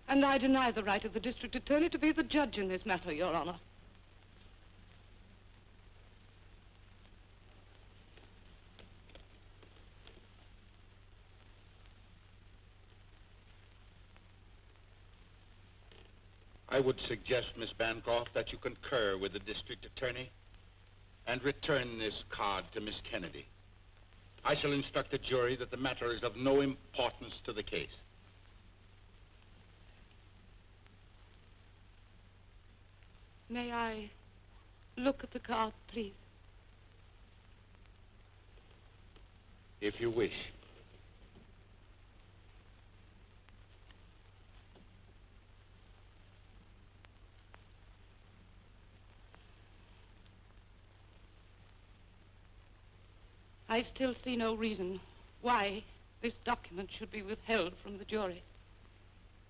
And I deny the right of the district attorney to be the judge in this matter, Your Honor. I would suggest, Miss Bancroft, that you concur with the district attorney and return this card to Miss Kennedy. I shall instruct the jury that the matter is of no importance to the case. May I look at the card, please? If you wish. I still see no reason why this document should be withheld from the jury,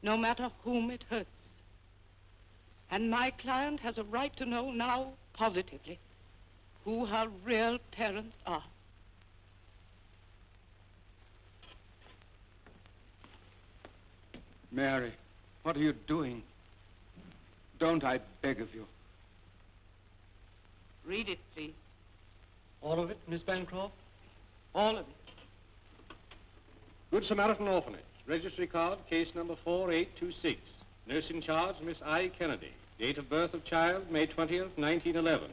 no matter whom it hurts. And my client has a right to know now, positively, who her real parents are. Mary, what are you doing? Don't, I beg of you. Read it, please. All of it, Miss Bancroft? All of it. Good Samaritan Orphanage. Registry card, case number 4826. Nurse in charge, Miss I. Kennedy. Date of birth of child, May 20th, 1911.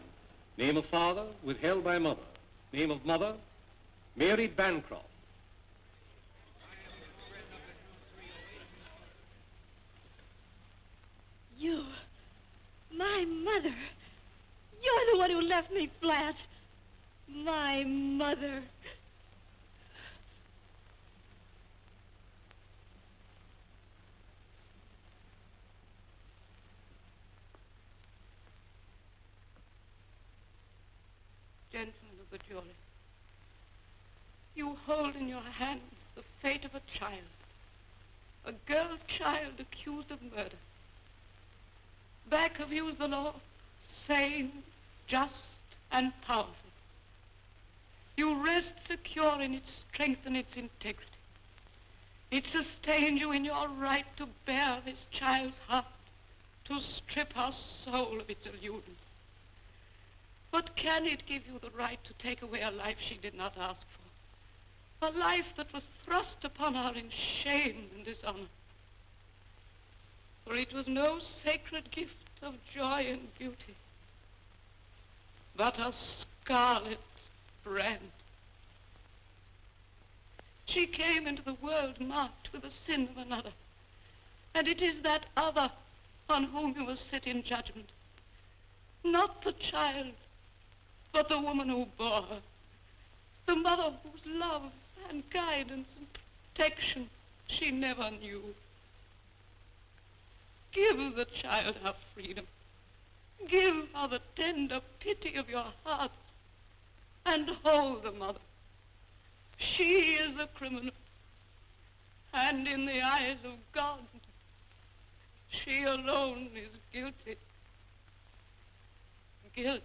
Name of father, withheld by mother. Name of mother, Mary Bancroft. You, my mother. You're the one who left me flat. My mother. Gentlemen of the jury, you hold in your hands the fate of a child, a girl child accused of murder. Back of you is the law, sane, just, and powerful. You rest secure in its strength and its integrity. It sustains you in your right to bear this child's heart, to strip her soul of its illusions. But can it give you the right to take away a life she did not ask for? A life that was thrust upon her in shame and dishonor. For it was no sacred gift of joy and beauty, but a scarlet brand. She came into the world marked with the sin of another, and it is that other on whom you will sit in judgment. Not the child, but the woman who bore her, the mother whose love and guidance and protection she never knew. Give the child her freedom. Give her the tender pity of your heart, and hold the mother. She is the criminal, and in the eyes of God, she alone is guilty. Guilty.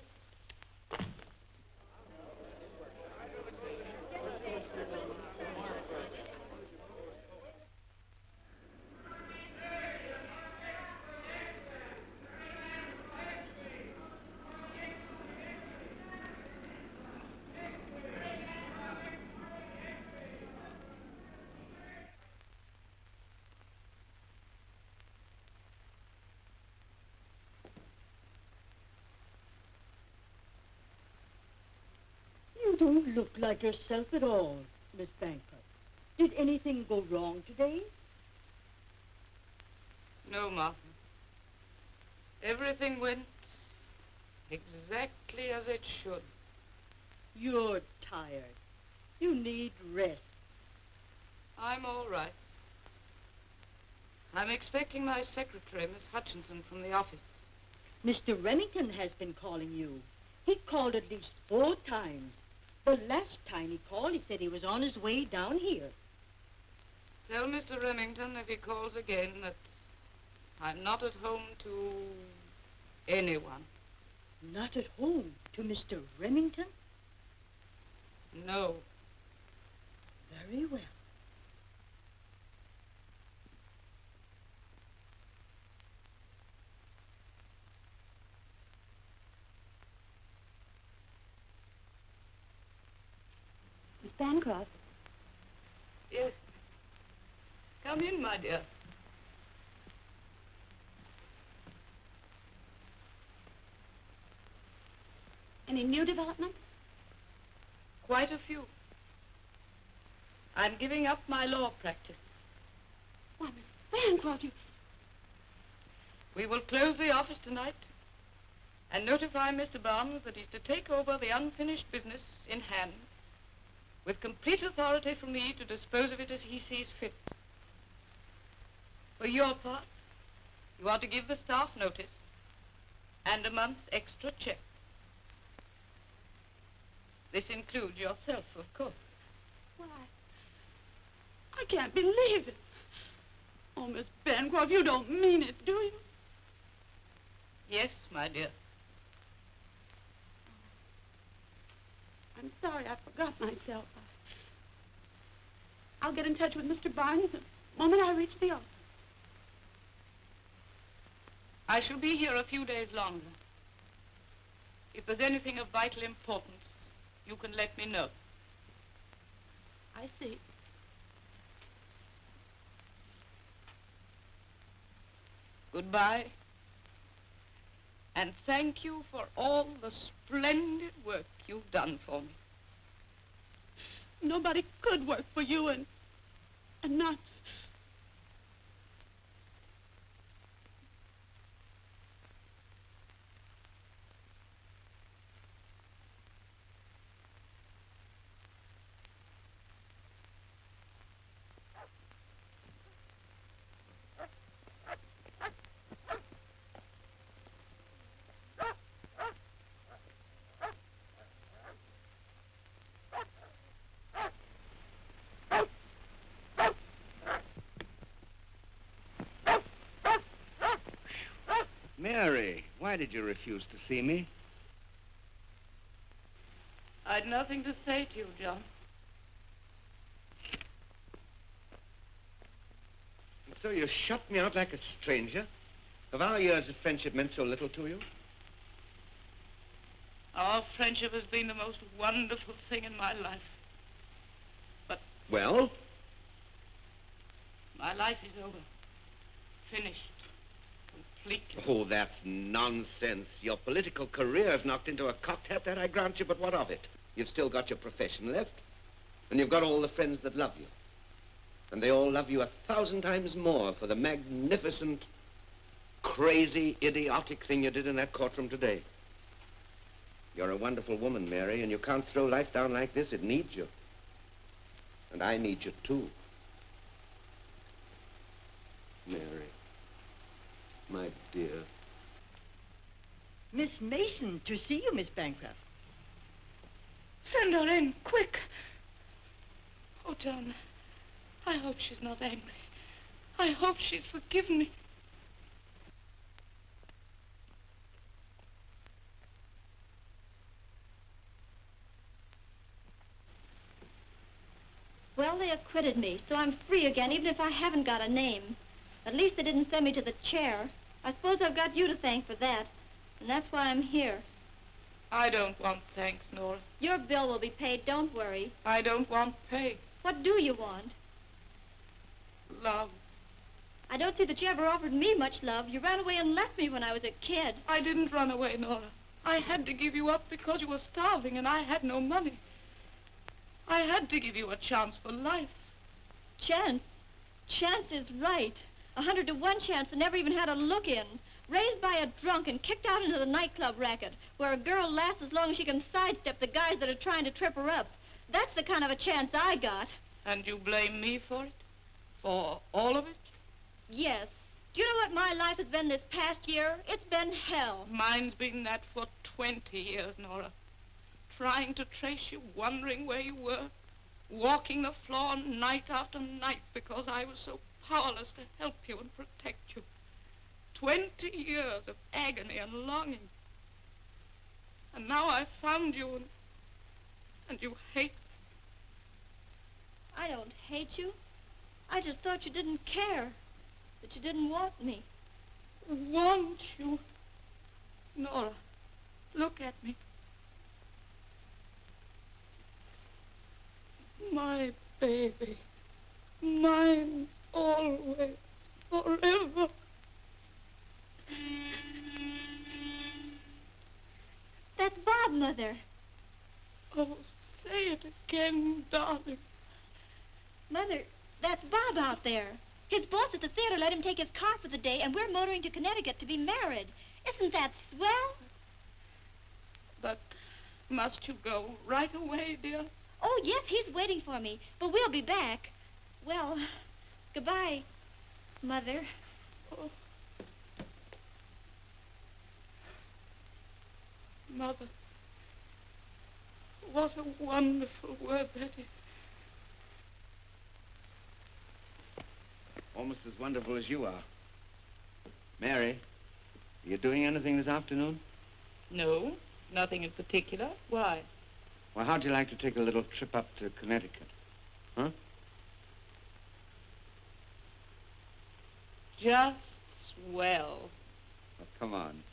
You don't look like yourself at all, Miss Bancroft. Did anything go wrong today? No, Martha. Everything went exactly as it should. You're tired. You need rest. I'm all right. I'm expecting my secretary, Miss Hutchinson, from the office. Mr. Remington has been calling you. He called at least 4 times. The last time he called, he said he was on his way down here. Tell Mr. Remington, if he calls again, that I'm not at home to anyone. Not at home to Mr. Remington? No. Very well. Miss Bancroft. Yes. Come in, my dear. Any new developments? Quite a few. I'm giving up my law practice. Why, Miss Bancroft, you... We will close the office tonight and notify Mr. Barnes that he's to take over the unfinished business in hand with complete authority from me to dispose of it as he sees fit. For your part, you are to give the staff notice and a month's extra check. This includes yourself, of course. Why, I can't believe it. Oh, Miss Bancroft, you don't mean it, do you? Yes, my dear. I'm sorry I forgot myself. I'll get in touch with Mr. Barnes the moment I reach the office. I shall be here a few days longer. If there's anything of vital importance, you can let me know. I see. Goodbye. And thank you for all the splendid work you've done for me. Nobody could work for you and not... Mary, why did you refuse to see me? I'd nothing to say to you, John. And so you shut me out like a stranger? Have our years of friendship meant so little to you? Our friendship has been the most wonderful thing in my life. But Well? my life is over. Finished. Completely. Oh, that's nonsense. Your political career's knocked into a cocked hat, that I grant you, but what of it? You've still got your profession left, and you've got all the friends that love you. And they all love you 1,000 times more for the magnificent, crazy, idiotic thing you did in that courtroom today. You're a wonderful woman, Mary, and you can't throw life down like this. It needs you. And I need you, too. Mary. My dear. Miss Mason, to see you, Miss Bancroft. Send her in, quick. Oh, John, I hope she's not angry. I hope she's forgiven me. Well, they acquitted me, so I'm free again, even if I haven't got a name. At least they didn't send me to the chair. I suppose I've got you to thank for that, and that's why I'm here. I don't want thanks, Nora. Your bill will be paid, don't worry. I don't want pay. What do you want? Love. I don't see that you ever offered me much love. You ran away and left me when I was a kid. I didn't run away, Nora. I had to give you up because you were starving and I had no money. I had to give you a chance for life. Chance? Chance is right. 100 to 1 chance I never even had a look in. Raised by a drunk and kicked out into the nightclub racket, where a girl lasts as long as she can sidestep the guys that are trying to trip her up. That's the kind of a chance I got. And you blame me for it? For all of it? Yes. Do you know what my life has been this past year? It's been hell. Mine's been that for 20 years, Nora. Trying to trace you, wondering where you were. Walking the floor night after night because I was so powerless to help you and protect you. 20 years of agony and longing. And now I've found you and you hate me. I don't hate you. I just thought you didn't care. That you didn't want me. Want you? Nora, look at me. My baby. Mine always. Forever. That's Bob, Mother. Oh, say it again, darling. Mother, that's Bob out there. His boss at the theater let him take his car for the day, and we're motoring to Connecticut to be married. Isn't that swell? But must you go right away, dear? Oh, yes, he's waiting for me, but we'll be back. Well, goodbye, Mother. Oh. Mother. What a wonderful word that is. Almost as wonderful as you are. Mary, are you doing anything this afternoon? No, nothing in particular. Why? Well, how'd you like to take a little trip up to Connecticut? Huh? Just swell. Well, come on.